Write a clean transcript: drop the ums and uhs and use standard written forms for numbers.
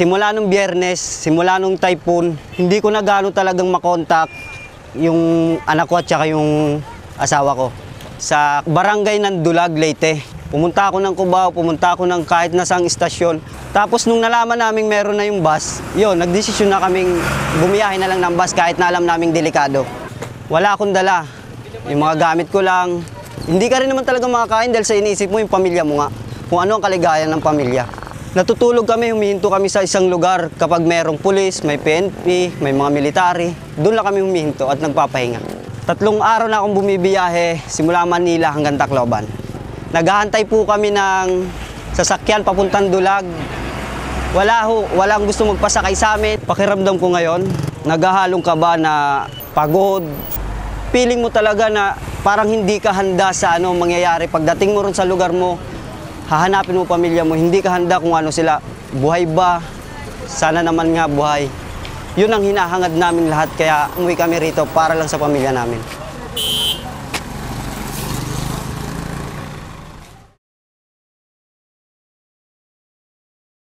Simula nung Biyernes, simula nung typhoon, hindi ko na gaano talagang makontak yung anak ko at saka yung asawa ko. Sa barangay ng Dulag, Leyte. Pumunta ako ng Cubao, pumunta ako ng kahit nasang istasyon. Tapos nung nalaman namin meron na yung bus, yun, nagdesisyon na kaming bumiyahe na lang ng bus kahit na alam naming delikado. Wala akong dala. Yung mga gamit ko lang. Hindi ka rin naman talaga makakain dahil sa iniisip mo yung pamilya mo nga. Kung ano ang kaligayahan ng pamilya. Natutulog kami, humihinto kami sa isang lugar kapag merong pulis, may PNP, may mga military. Doon lang kami humihinto at nagpapahinga. 3 araw na akong bumibiyahe simula Manila hanggang Tacloban. Naghahantay po kami ng sasakyan papuntang Dulag. Walang gusto magpasakay sa amin. Pakiramdam ko ngayon, naghahalong kaba na pagod. Feeling mo talaga na parang hindi ka handa sa mangyayari. Pagdating mo ron sa lugar mo, hahanapin mo pamilya mo, hindi ka handa kung ano sila. Buhay ba? Sana naman nga buhay. Yun ang hinahangad namin lahat, kaya umuwi kami rito para lang sa pamilya namin.